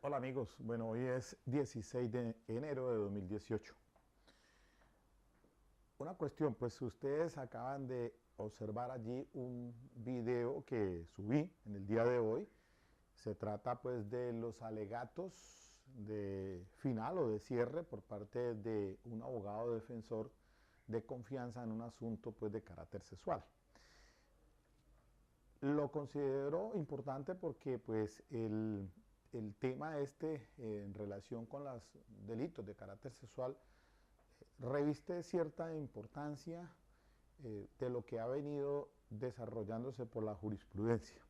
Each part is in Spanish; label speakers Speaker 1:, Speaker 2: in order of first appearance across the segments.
Speaker 1: Hola amigos, bueno, hoy es 16 de enero de 2018. Una cuestión, pues ustedes acaban de observar allí un video que subí en el día de hoy. Se trata pues de los alegatos de final o de cierre por parte de un abogado defensor de confianza en un asunto pues de carácter sexual. Lo considero importante porque pues el tema en relación con los delitos de carácter sexual reviste cierta importancia de lo que ha venido desarrollándose por la jurisprudencia.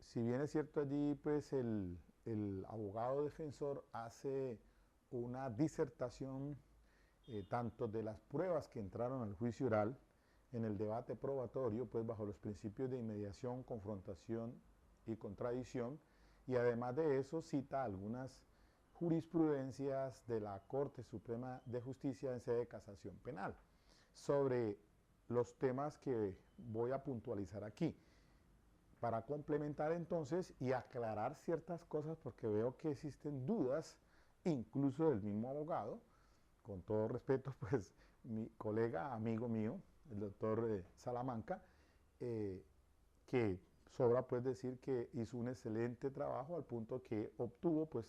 Speaker 1: Si bien es cierto allí, pues el abogado defensor hace una disertación tanto de las pruebas que entraron al juicio oral en el debate probatorio, pues bajo los principios de inmediación, confrontación y contradicción, y además de eso cita algunas jurisprudencias de la Corte Suprema de Justicia en sede de casación penal sobre los temas que voy a puntualizar aquí para complementar entonces y aclarar ciertas cosas porque veo que existen dudas incluso del mismo abogado. Con todo respeto, pues mi colega, amigo mío, el doctor Salamanca, que sobra pues decir que hizo un excelente trabajo al punto que obtuvo pues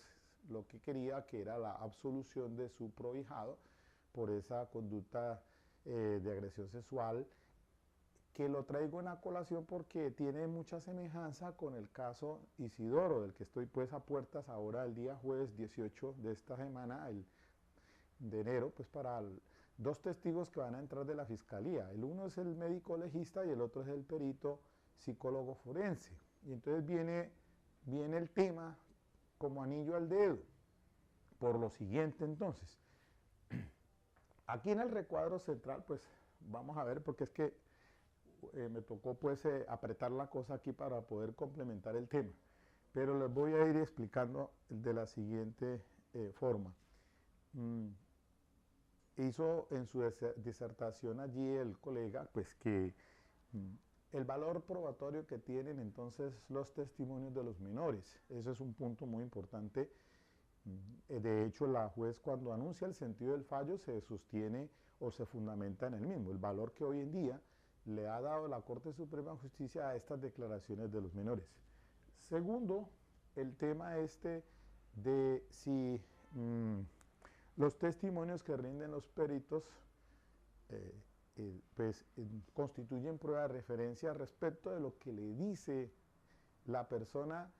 Speaker 1: lo que quería, que era la absolución de su prohijado por esa conducta de agresión sexual, que lo traigo en la colación porque tiene mucha semejanza con el caso Isidoro, del que estoy pues a puertas ahora el día jueves 18 de esta semana, de enero, pues dos testigos que van a entrar de la fiscalía. El uno es el médico legista y el otro es el perito psicólogo forense. Y entonces viene el tema como anillo al dedo. Por lo siguiente entonces, aquí en el recuadro central, pues vamos a ver, porque es que me tocó pues apretar la cosa aquí para poder complementar el tema. Pero les voy a ir explicando de la siguiente forma. Hizo en su disertación allí el colega, pues que el valor probatorio que tienen entonces los testimonios de los menores, ese es un punto muy importante. De hecho, la juez cuando anuncia el sentido del fallo se sostiene o se fundamenta en el mismo, el valor que hoy en día le ha dado la Corte Suprema de Justicia a estas declaraciones de los menores. Segundo, el tema de si los testimonios que rinden los peritos constituyen prueba de referencia respecto de lo que le dice la persona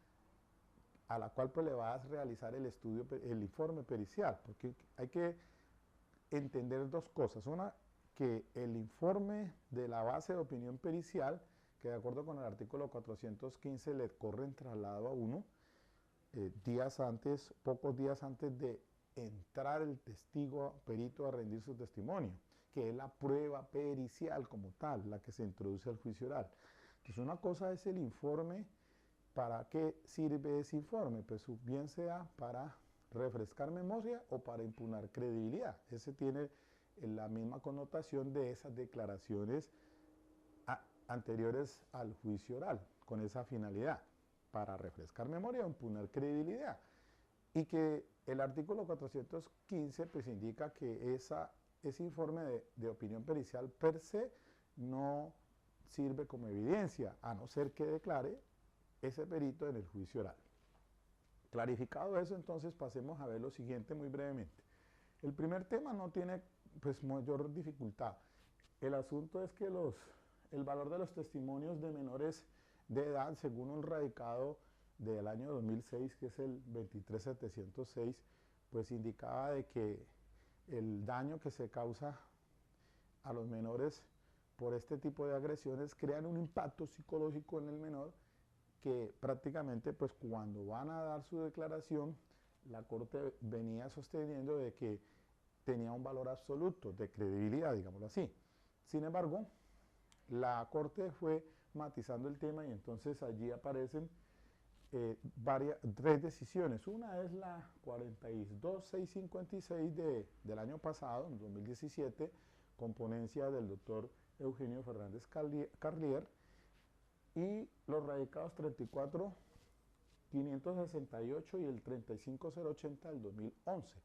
Speaker 1: a la cual pues, le va a realizar el estudio, el informe pericial, porque hay que entender dos cosas. Una, que el informe de la base de opinión pericial, que de acuerdo con el artículo 415 le corre en traslado a uno, días antes, pocos días antes de entrar el testigo perito a rendir su testimonio, que es la prueba pericial como tal, la que se introduce al juicio oral. Entonces una cosa es el informe. ¿Para qué sirve ese informe? Pues bien sea para refrescar memoria o para impugnar credibilidad. Ese tiene la misma connotación de esas declaraciones anteriores al juicio oral, con esa finalidad, para refrescar memoria o impugnar credibilidad. Y que el artículo 415 pues indica que ese informe de opinión pericial per se no sirve como evidencia, a no ser que declare ese perito en el juicio oral. Clarificado eso, entonces pasemos a ver lo siguiente muy brevemente. El primer tema no tiene pues mayor dificultad. El asunto es que el valor de los testimonios de menores de edad, según un radicado del año 2006, que es el 23706, pues indicaba de que el daño que se causa a los menores por este tipo de agresiones crean un impacto psicológico en el menor que prácticamente pues cuando van a dar su declaración, la Corte venía sosteniendo de que tenía un valor absoluto de credibilidad, digámoslo así. Sin embargo, la Corte fue matizando el tema y entonces allí aparecen tres decisiones. Una es la 42656 del año pasado, en 2017, con ponencia del doctor Eugenio Fernández Carlier, y los radicados 34 568 y el 35080 del 2011.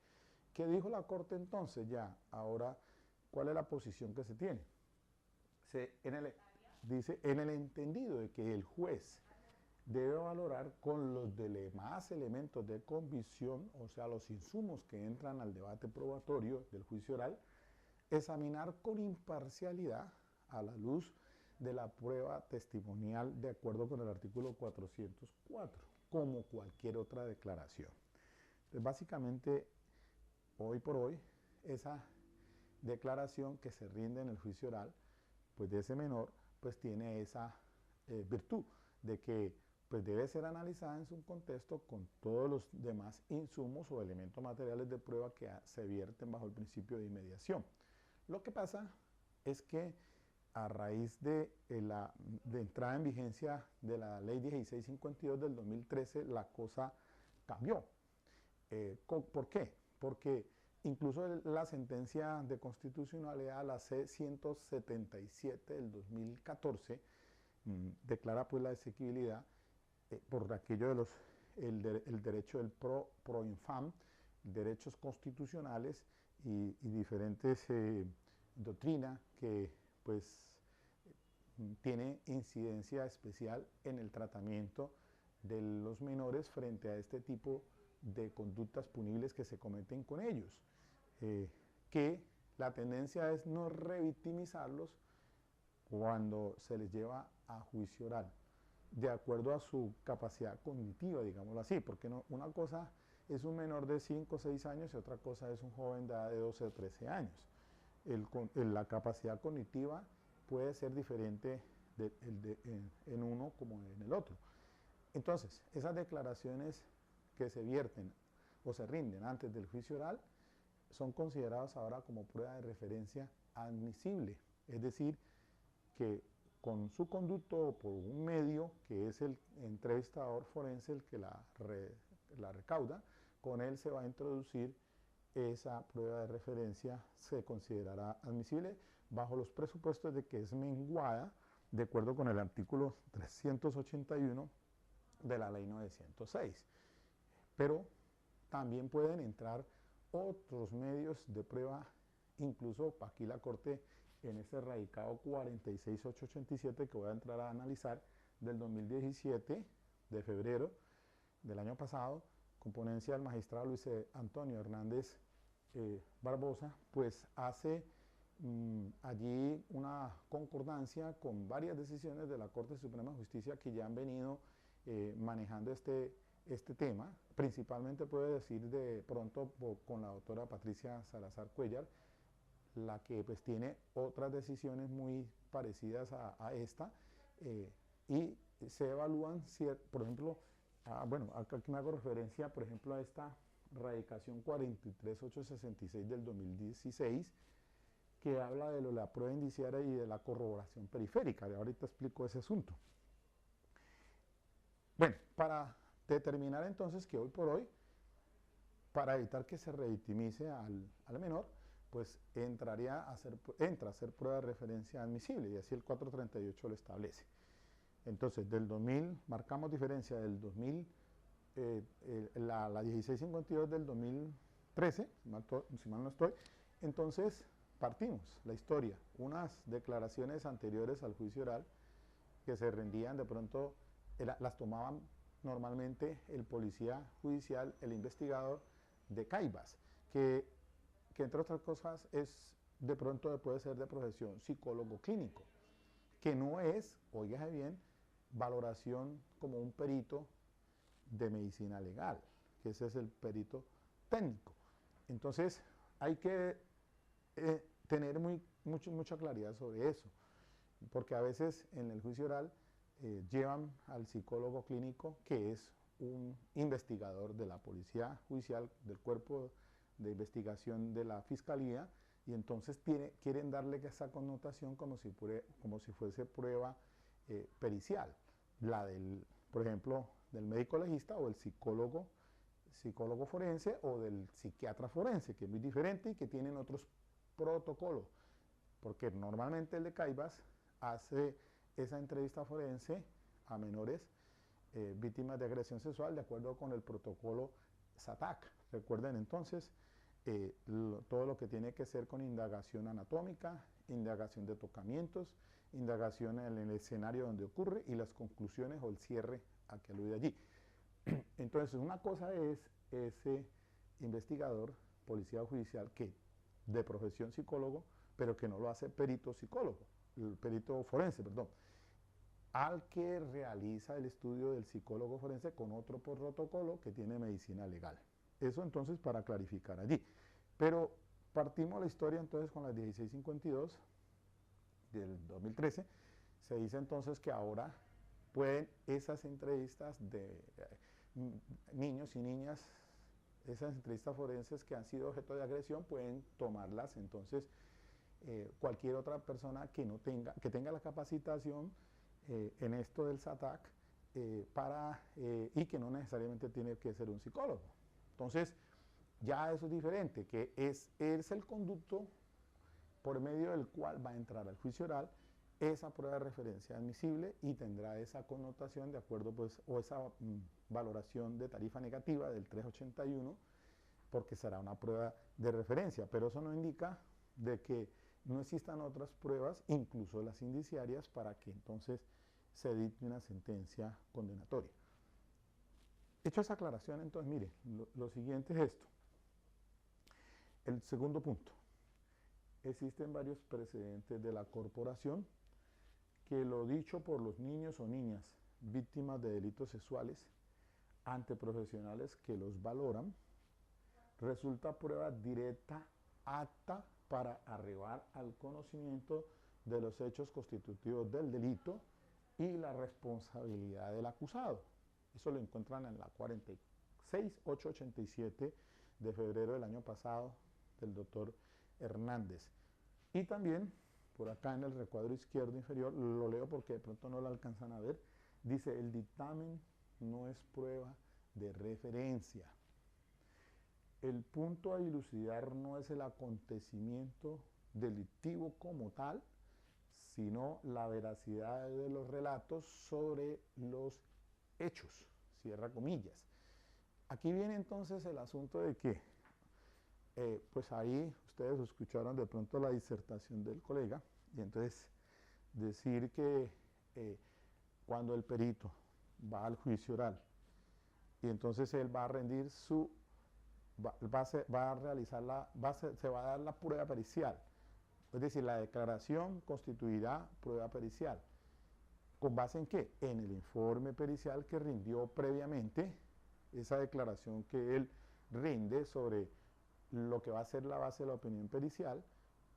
Speaker 1: ¿Qué dijo la Corte entonces? Ya, ahora, ¿cuál es la posición que se tiene? Dice, en el entendido de que el juez debe valorar con los demás elementos de convicción, o sea, los insumos que entran al debate probatorio del juicio oral, examinar con imparcialidad a la luz de la prueba testimonial de acuerdo con el artículo 404, como cualquier otra declaración. Entonces, básicamente, hoy por hoy, esa declaración que se rinde en el juicio oral, pues de ese menor, pues tiene esa virtud de que pues debe ser analizada en su contexto con todos los demás insumos o elementos materiales de prueba que se vierten bajo el principio de inmediación. Lo que pasa es que a raíz de entrada en vigencia de la ley 1652 del 2013, la cosa cambió. ¿Por qué? Porque incluso la sentencia de constitucionalidad, la C-177 del 2014, declara pues la exequibilidad por aquello de el derecho del pro infam, derechos constitucionales y diferentes doctrinas que pues tiene incidencia especial en el tratamiento de los menores frente a este tipo de conductas punibles que se cometen con ellos, que la tendencia es no revictimizarlos cuando se les lleva a juicio oral, de acuerdo a su capacidad cognitiva, digámoslo así, porque no, una cosa es un menor de 5 o 6 años y otra cosa es un joven de edad de 12 o 13 años. La capacidad cognitiva puede ser diferente en uno como en el otro. Entonces, esas declaraciones que se vierten o se rinden antes del juicio oral son consideradas ahora como prueba de referencia admisible, es decir, que con su conducto por un medio, que es el entrevistador forense el que la recauda, con él se va a introducir esa prueba de referencia, se considerará admisible bajo los presupuestos de que es menguada de acuerdo con el artículo 381 de la ley 906. Pero también pueden entrar otros medios de prueba, incluso aquí la Corte en este radicado 46887 que voy a entrar a analizar del 2017, de febrero del año pasado, con ponencia del magistrado Luis Antonio Hernández Barbosa, pues hace allí una concordancia con varias decisiones de la Corte Suprema de Justicia que ya han venido manejando este tema. Principalmente puedo decir de pronto con la doctora Patricia Salazar Cuellar, la que pues tiene otras decisiones muy parecidas a esta, y se evalúan, por ejemplo, bueno, acá me hago referencia, por ejemplo, a esta radicación 43866 del 2016, que habla de la prueba indiciaria y de la corroboración periférica. Ahorita explico ese asunto. Bueno, para determinar entonces que hoy por hoy, para evitar que se revictimice al menor, pues entra a hacer prueba de referencia admisible, y así el 438 lo establece. Entonces, del 2000, marcamos diferencia del 2000, la 1652 del 2013, si mal no estoy, entonces partimos la historia, unas declaraciones anteriores al juicio oral que se rendían de pronto, las tomaban normalmente el policía judicial, el investigador de Caibas, que entre otras cosas de pronto puede ser de profesión psicólogo clínico, que no es, óigase bien, valoración como un perito de medicina legal, que ese es el perito técnico. Entonces hay que tener mucha claridad sobre eso, porque a veces en el juicio oral llevan al psicólogo clínico, que es un investigador de la policía judicial, del cuerpo de investigación de la fiscalía, y entonces quieren darle esa connotación como si fuese prueba pericial, por ejemplo, del médico legista o el psicólogo forense o del psiquiatra forense, que es muy diferente y que tienen otros protocolos, porque normalmente el de Caibas hace esa entrevista forense a menores víctimas de agresión sexual de acuerdo con el protocolo SATAC. Recuerden entonces todo lo que tiene que ser con indagación anatómica, indagación de tocamientos, indagación en el escenario donde ocurre y las conclusiones o el cierre a que alude allí. Entonces, una cosa es ese investigador, policía judicial, que de profesión psicólogo, pero que no lo hace perito psicólogo, el perito forense, perdón, al que realiza el estudio del psicólogo forense con otro protocolo que tiene medicina legal. Eso entonces para clarificar allí. Pero partimos la historia entonces con la 1652 del 2013. Se dice entonces que ahora pueden esas entrevistas de niños y niñas, esas entrevistas forenses que han sido objeto de agresión, pueden tomarlas entonces cualquier otra persona que tenga la capacitación en esto del SATAC y que no necesariamente tiene que ser un psicólogo. Entonces, ya eso es diferente, que es el conducto por medio del cual va a entrar al juicio oral esa prueba de referencia admisible y tendrá esa connotación de acuerdo, pues, o esa valoración de tarifa negativa del 381, porque será una prueba de referencia, pero eso no indica de que no existan otras pruebas, incluso las indiciarias, para que entonces se dicte una sentencia condenatoria. Hecho esa aclaración, entonces, mire, lo siguiente es esto. El segundo punto. Existen varios precedentes de la corporación que lo dicho por los niños o niñas víctimas de delitos sexuales ante profesionales que los valoran resulta prueba directa, apta para arribar al conocimiento de los hechos constitutivos del delito y la responsabilidad del acusado. Eso lo encuentran en la 46887 de febrero del año pasado del doctor Hernández. Y también, por acá en el recuadro izquierdo inferior, lo leo porque de pronto no lo alcanzan a ver, dice: el dictamen no es prueba de referencia. El punto a dilucidar no es el acontecimiento delictivo como tal, sino la veracidad de los relatos sobre los hechos, cierra comillas. Aquí viene entonces el asunto de que, pues ahí ustedes escucharon de pronto la disertación del colega, y entonces decir que cuando el perito va al juicio oral, y entonces él va a rendir su, se va a dar la prueba pericial, es decir, la declaración constituirá prueba pericial. ¿Con base en qué? En el informe pericial que rindió previamente, esa declaración que él rinde sobre lo que va a ser la base de la opinión pericial,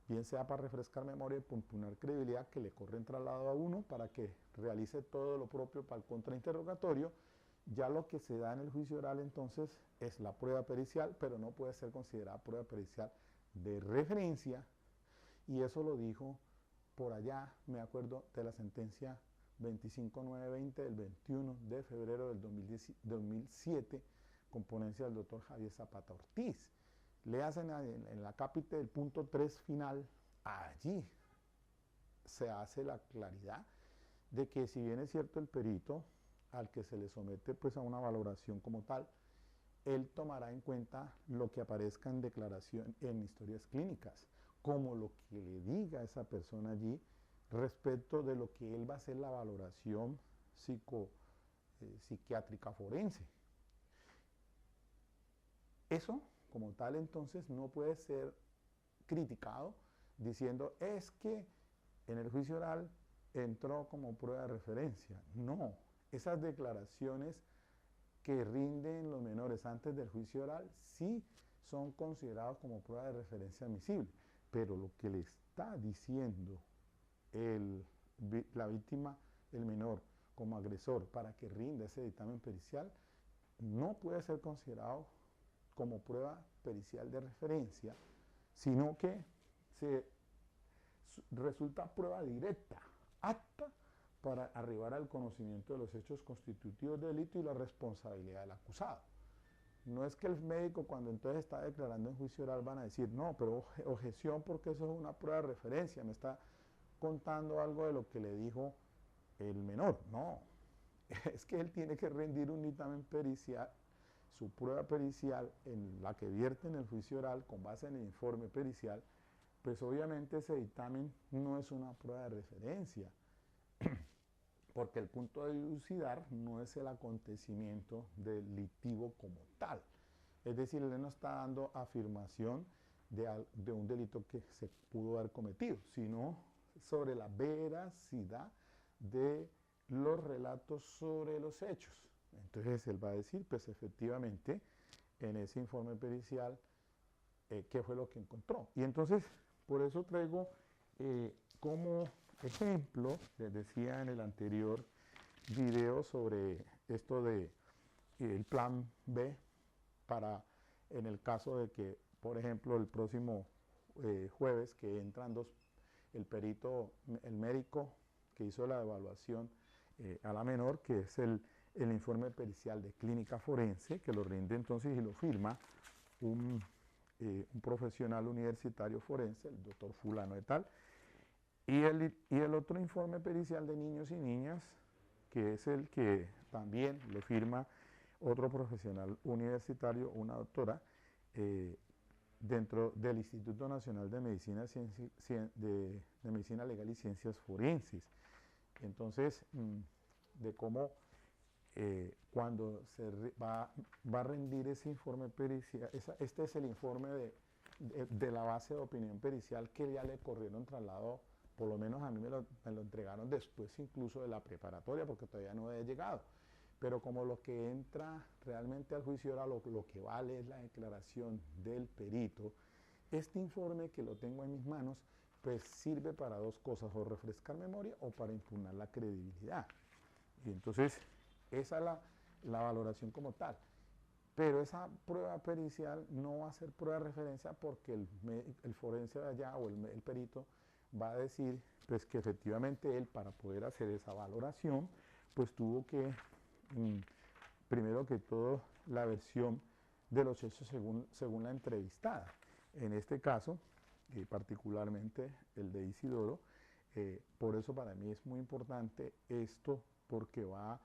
Speaker 1: bien sea para refrescar memoria y impunar credibilidad, que le corre en traslado a uno para que realice todo lo propio para el contrainterrogatorio. Ya lo que se da en el juicio oral entonces es la prueba pericial, pero no puede ser considerada prueba pericial de referencia, y eso lo dijo por allá, me acuerdo de la sentencia 25920 del 21 de febrero del 2007, con ponencia del doctor Javier Zapata Ortiz. Le hacen en la cápite del punto 3 final, allí se hace la claridad de que si bien es cierto el perito al que se le somete pues a una valoración como tal, él tomará en cuenta lo que aparezca en declaración en historias clínicas, como lo que le diga a esa persona allí respecto de lo que él va a hacer la valoración psiquiátrica forense. Eso, como tal, entonces no puede ser criticado diciendo es que en el juicio oral entró como prueba de referencia. No, esas declaraciones que rinden los menores antes del juicio oral sí son considerados como prueba de referencia admisible, pero lo que le está diciendo la víctima, el menor, como agresor para que rinda ese dictamen pericial, no puede ser considerado como prueba pericial de referencia, sino que resulta prueba directa, apta para arribar al conocimiento de los hechos constitutivos de delito y la responsabilidad del acusado. No es que el médico, cuando entonces está declarando en juicio oral, van a decir, no, pero objeción porque eso es una prueba de referencia, me está contando algo de lo que le dijo el menor. No, es que él tiene que rendir un dictamen pericial, su prueba pericial en la que vierte en el juicio oral con base en el informe pericial, pues obviamente ese dictamen no es una prueba de referencia, porque el punto de dilucidar no es el acontecimiento delictivo como tal. Es decir, él no está dando afirmación de un delito que se pudo haber cometido, sino sobre la veracidad de los relatos sobre los hechos. Entonces él va a decir, pues efectivamente, en ese informe pericial, qué fue lo que encontró. Y entonces, por eso traigo como ejemplo, les decía en el anterior video sobre esto de el plan B para en el caso de que, por ejemplo, el próximo jueves que entran el perito, el médico que hizo la evaluación a la menor, que es el informe pericial de clínica forense, que lo rinde entonces y lo firma un profesional universitario forense, el doctor fulano de tal, y el otro informe pericial de niños y niñas, que es el que también lo firma otro profesional universitario, una doctora, dentro del Instituto Nacional de Medicina, de Medicina Legal y Ciencias Forenses. Entonces, de cómo cuando se va a rendir ese informe pericial, este es el informe de la base de opinión pericial que ya le corrieron traslado, por lo menos a mí me lo entregaron después incluso de la preparatoria, porque todavía no he llegado. Pero como lo que entra realmente al juicio oral, lo que vale es la declaración del perito, este informe que lo tengo en mis manos, pues sirve para dos cosas, o refrescar memoria o para impugnar la credibilidad. Y entonces, esa es la valoración como tal. Pero esa prueba pericial no va a ser prueba de referencia porque el forense de allá o el perito va a decir pues, que efectivamente él, para poder hacer esa valoración, pues tuvo que, primero que todo, la versión de los hechos según la entrevistada. En este caso, particularmente el de Isidoro, por eso para mí es muy importante esto, porque va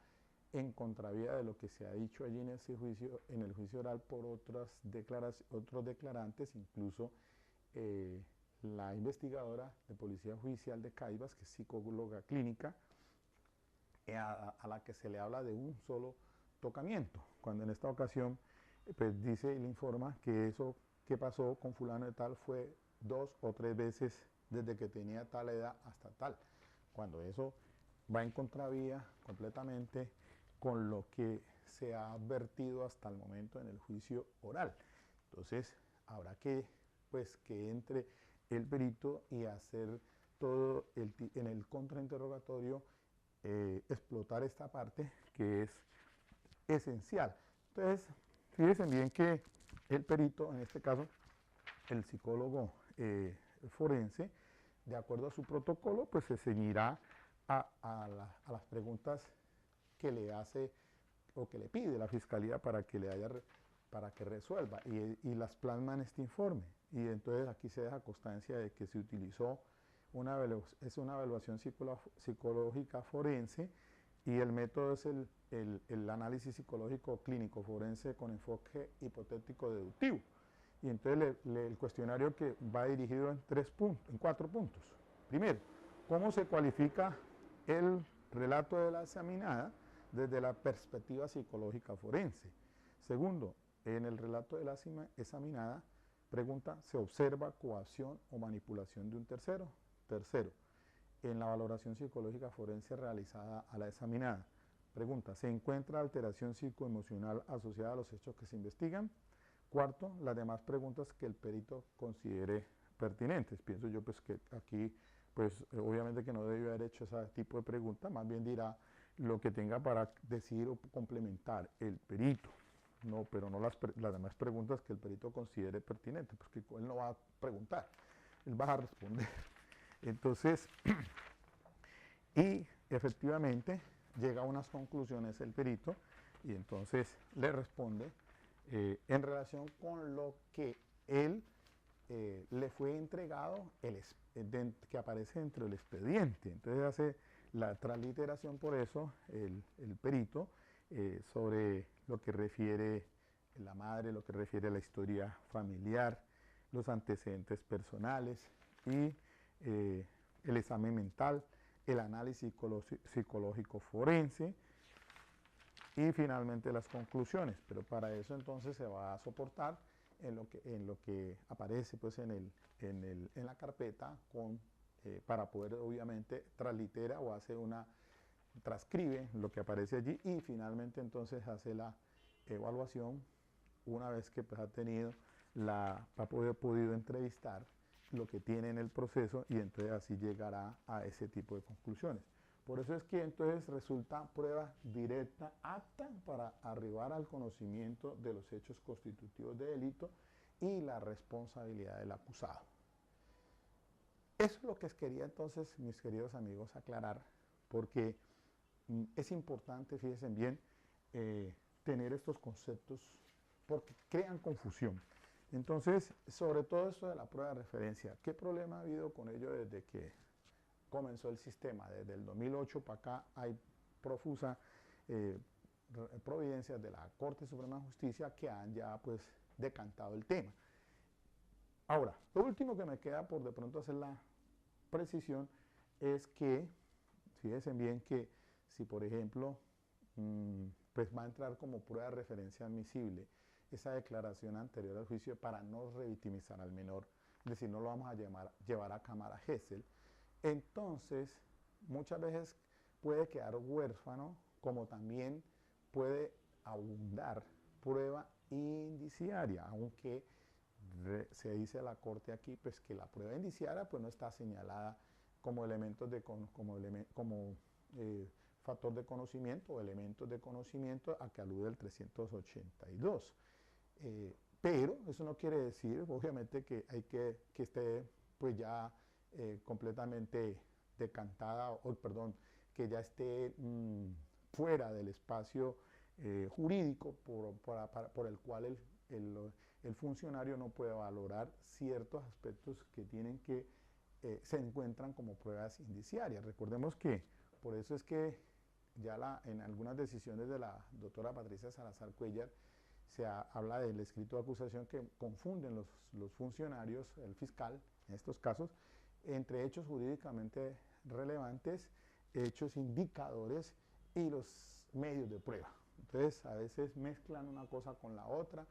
Speaker 1: en contravía de lo que se ha dicho allí en ese juicio, en el juicio oral por otros declarantes, incluso la investigadora de Policía Judicial de Caibas, que es psicóloga clínica, a la que se le habla de un solo tocamiento, cuando en esta ocasión pues dice y le informa que eso que pasó con fulano de tal fue 2 o 3 veces desde que tenía tal edad hasta tal, cuando eso va en contravía completamente con lo que se ha advertido hasta el momento en el juicio oral. Entonces habrá que, pues, que entre el perito y hacer todo en el contrainterrogatorio, explotar esta parte que es esencial. Entonces, fíjense bien que el perito, en este caso, el psicólogo forense, de acuerdo a su protocolo, pues se ceñirá a las preguntas que le hace o que le pide la fiscalía para que resuelva y las plasma en este informe. Y entonces aquí se deja constancia de que se utilizó una evaluación psicológica forense y el método es el análisis psicológico clínico forense con enfoque hipotético deductivo. Y entonces el cuestionario que va dirigido en 4 puntos. Primero, ¿cómo se cualifica el relato de la examinada desde la perspectiva psicológica forense? Segundo, en el relato de la examinada, pregunta, ¿se observa coacción o manipulación de un tercero? Tercero, en la valoración psicológica forense realizada a la examinada, pregunta, ¿se encuentra alteración psicoemocional asociada a los hechos que se investigan? Cuarto, las demás preguntas que el perito considere pertinentes. Pienso yo pues que aquí, pues obviamente que no debió haber hecho ese tipo de pregunta, más bien dirá lo que tenga para decir o complementar el perito, no, pero no las demás preguntas que el perito considere pertinentes, porque él no va a preguntar, él va a responder. Entonces, y efectivamente llega a unas conclusiones el perito y entonces le responde en relación con lo que él le fue entregado, que aparece dentro del expediente. Entonces hace la tranliteración, por eso, el perito, sobre lo que refiere la madre, lo que refiere a la historia familiar, los antecedentes personales y el examen mental, el análisis psicológico forense y finalmente las conclusiones. Pero para eso entonces se va a soportar en lo que aparece pues en la carpeta para poder obviamente translitera o hace transcribe lo que aparece allí y finalmente entonces hace la evaluación una vez que pues, ha podido entrevistar lo que tiene en el proceso y entonces así llegará a ese tipo de conclusiones. Por eso es que entonces resulta prueba directa, apta para arribar al conocimiento de los hechos constitutivos de delito y la responsabilidad del acusado. Eso es lo que quería entonces, mis queridos amigos, aclarar, porque es importante, fíjense bien, tener estos conceptos porque crean confusión. Entonces, sobre todo esto de la prueba de referencia, ¿qué problema ha habido con ello desde que comenzó el sistema? Desde el 2008 para acá hay profusa providencias de la Corte Suprema de Justicia que han ya pues decantado el tema. Ahora, lo último que me queda por de pronto hacer la precisión es que, fíjense bien que si por ejemplo pues va a entrar como prueba de referencia admisible esa declaración anterior al juicio para no revictimizar al menor, es decir, no lo vamos a llevar a cámara Gesell, entonces muchas veces puede quedar huérfano, como también puede abundar prueba indiciaria, aunque se dice a la Corte aquí pues que la prueba indiciaria pues no está señalada como elementos factor de conocimiento o elementos de conocimiento a que alude el 382. Pero eso no quiere decir, obviamente, que hay que esté pues ya completamente decantada, o perdón, que ya esté fuera del espacio jurídico por el cual el funcionario no puede valorar ciertos aspectos que tienen que se encuentran como pruebas indiciarias. Recordemos que por eso es que ya en algunas decisiones de la doctora Patricia Salazar Cuellar se habla del escrito de acusación que confunden los funcionarios, el fiscal en estos casos, entre hechos jurídicamente relevantes, hechos indicadores y los medios de prueba. Entonces a veces mezclan una cosa con la otra,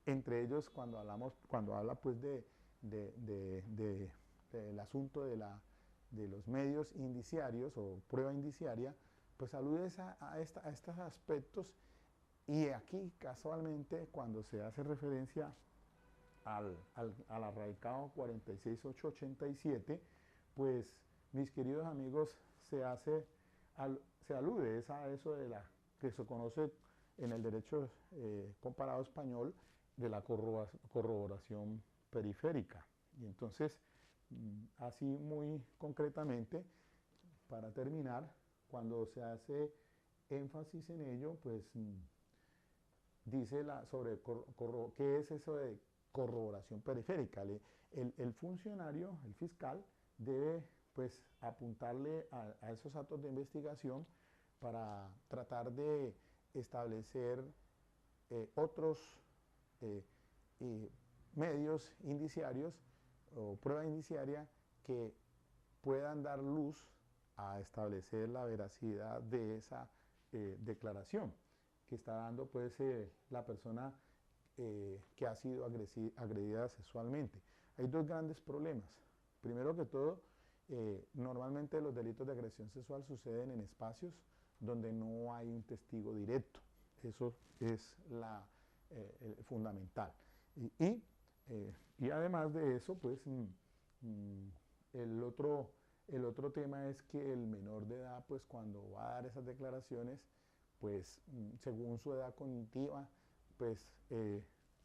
Speaker 1: entre ellos cuando habla pues del asunto de los medios indiciarios o prueba indiciaria, pues alude a estos aspectos y aquí casualmente cuando se hace referencia al arraicado 46887, pues mis queridos amigos se alude a eso de que se conoce en el derecho comparado español de la corroboración periférica. Y entonces, así muy concretamente, para terminar, cuando se hace énfasis en ello, pues dice sobre qué es eso de corroboración periférica. El funcionario, el fiscal, debe pues apuntarle a esos actos de investigación para tratar de establecer otros medios indiciarios o prueba indiciaria que puedan dar luz a establecer la veracidad de esa declaración que está dando pues la persona que ha sido agredida sexualmente. Hay dos grandes problemas. Primero que todo, normalmente los delitos de agresión sexual suceden en espacios donde no hay un testigo directo. Eso es fundamental. Y además de eso, pues el otro tema es que el menor de edad, pues cuando va a dar esas declaraciones, pues según su edad cognitiva, pues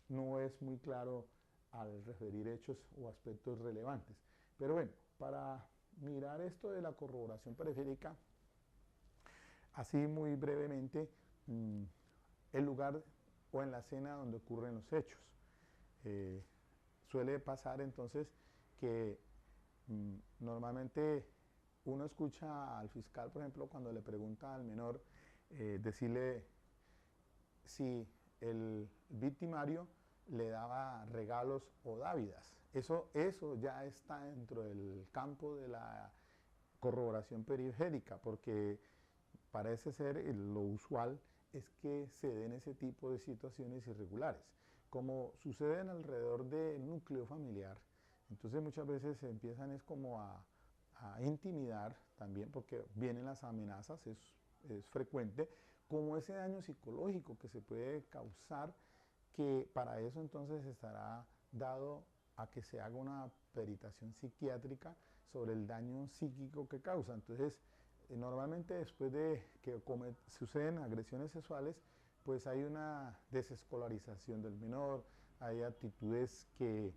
Speaker 1: no es muy claro al referir hechos o aspectos relevantes. Pero bueno, para mirar esto de la corroboración periférica, así muy brevemente, el lugar o en la escena donde ocurren los hechos. Suele pasar entonces que normalmente uno escucha al fiscal, por ejemplo, cuando le pregunta al menor, decirle si el victimario le daba regalos o dávidas. Eso ya está dentro del campo de la corroboración periférica, porque parece ser lo usual es que se den ese tipo de situaciones irregulares. Como suceden alrededor del núcleo familiar, entonces muchas veces se empiezan es como a intimidar también, porque vienen las amenazas, es frecuente, como ese daño psicológico que se puede causar, que para eso entonces estará dado a que se haga una peritación psiquiátrica sobre el daño psíquico que causa. Entonces, normalmente después de que suceden agresiones sexuales, pues hay una desescolarización del menor, hay actitudes que,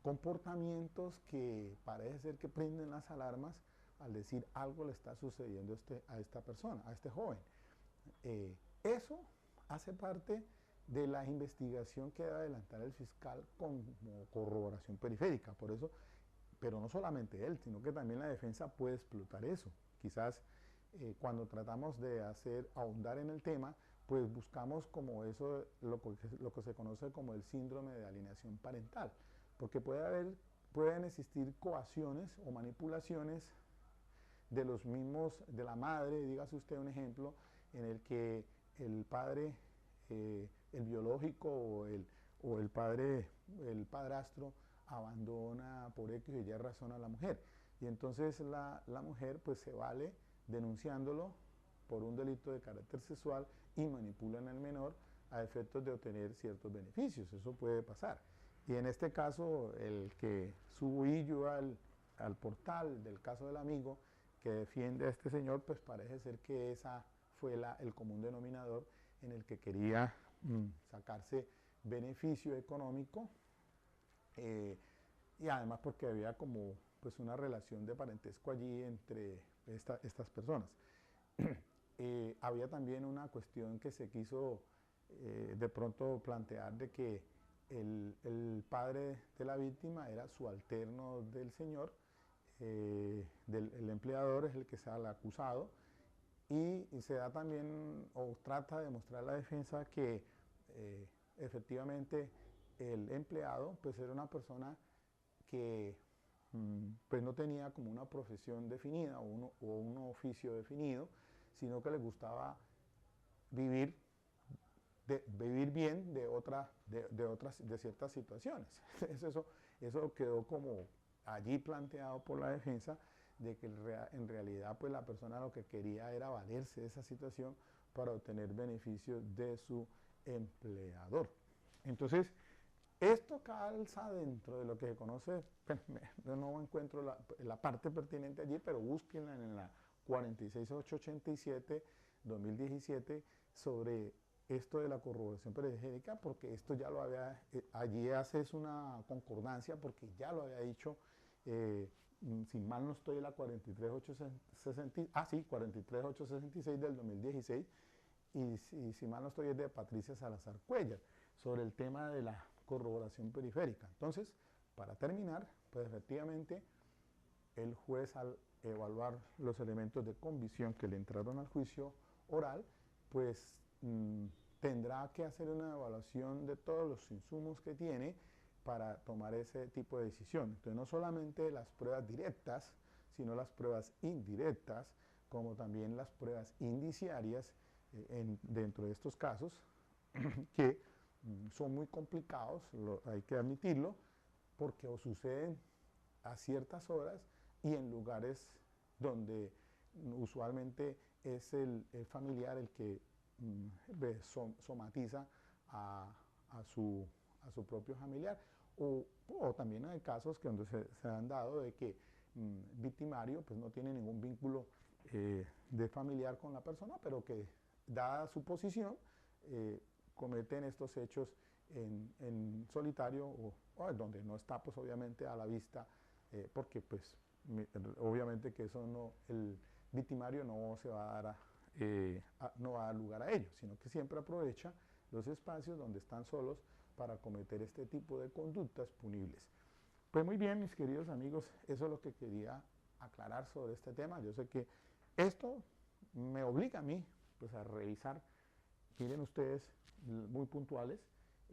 Speaker 1: comportamientos que parece ser que prenden las alarmas al decir algo le está sucediendo a esta persona, a este joven. Eso hace parte de la investigación que debe adelantar el fiscal como corroboración periférica. Por eso, pero no solamente él, sino que también la defensa puede explotar eso. Quizás cuando tratamos de ahondar en el tema, pues buscamos como eso, lo que se conoce como el síndrome de alienación parental, porque pueden existir coacciones o manipulaciones de los mismos, de la madre, dígase usted un ejemplo, en el que el padre, el biológico o el padrastro abandona por X y Y razón a la mujer. Y entonces la mujer pues se vale denunciándolo por un delito de carácter sexual y manipulan al menor a efectos de obtener ciertos beneficios. Eso puede pasar. Y en este caso, el que subí yo al portal del caso del amigo que defiende a este señor, pues parece ser que esa fue el común denominador en el que quería sacarse beneficio económico, y además porque había como pues una relación de parentesco allí entre estas personas. Había también una cuestión que se quiso de pronto plantear de que el padre de la víctima era subalterno del señor, el empleador es el que sea el acusado, y se da también o trata de demostrar la defensa que efectivamente el empleado pues era una persona que pues no tenía como una profesión definida o un oficio definido, sino que le gustaba vivir, vivir bien de ciertas situaciones. Eso quedó como allí planteado por la defensa, de que en realidad pues la persona lo que quería era valerse de esa situación para obtener beneficios de su empleador. Entonces, esto calza dentro de lo que se conoce, no encuentro la parte pertinente allí, pero búsquenla en la 46887-2017 sobre esto de la corroboración periférica, porque esto ya lo había, allí haces una concordancia, porque ya lo había dicho, si mal no estoy, la 43866 del 2016, y si mal no estoy es de Patricia Salazar Cuellar, sobre el tema de la corroboración periférica. Entonces, para terminar, pues efectivamente el juez, al evaluar los elementos de convicción que le entraron al juicio oral, pues tendrá que hacer una evaluación de todos los insumos que tiene para tomar ese tipo de decisión. Entonces, no solamente las pruebas directas, sino las pruebas indirectas, como también las pruebas indiciarias dentro de estos casos, que son muy complicados, hay que admitirlo, porque suceden a ciertas horas y en lugares donde usualmente es el familiar el que somatiza a su propio familiar. O también hay casos que donde se han dado de que victimario pues no tiene ningún vínculo de familiar con la persona, pero que dada su posición cometen estos hechos en solitario o donde no está pues obviamente a la vista, porque pues obviamente que eso no, el victimario no se va a dar no va a dar lugar a ello, sino que siempre aprovecha los espacios donde están solos para cometer este tipo de conductas punibles. Pues muy bien, mis queridos amigos, eso es lo que quería aclarar sobre este tema. Yo sé que esto me obliga a mí pues, a revisar, miren ustedes, muy puntuales,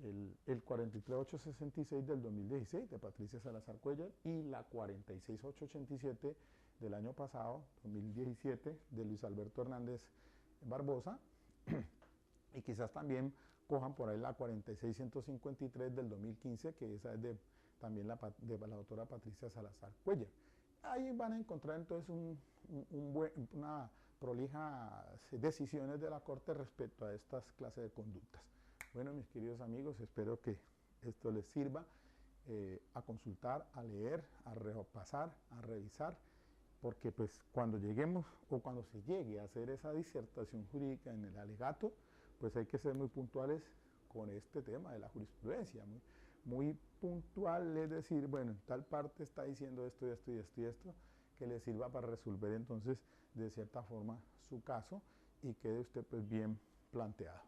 Speaker 1: el 43866 del 2016 de Patricia Salazar Cuellar y la 46887 del año pasado, 2017, de Luis Alberto Hernández Barbosa, y quizás también cojan por ahí la 46153 del 2015, que esa es también de la doctora Patricia Salazar Cuellar. Ahí van a encontrar entonces una prolija decisiones de la Corte respecto a estas clases de conductas. Bueno, mis queridos amigos, espero que esto les sirva a consultar, a leer, a repasar, a revisar, porque pues cuando lleguemos o cuando se llegue a hacer esa disertación jurídica en el alegato, pues hay que ser muy puntuales con este tema de la jurisprudencia, muy puntual, es decir, bueno, en tal parte está diciendo esto y esto y esto y esto, que le sirva para resolver entonces de cierta forma su caso y quede usted pues bien planteado.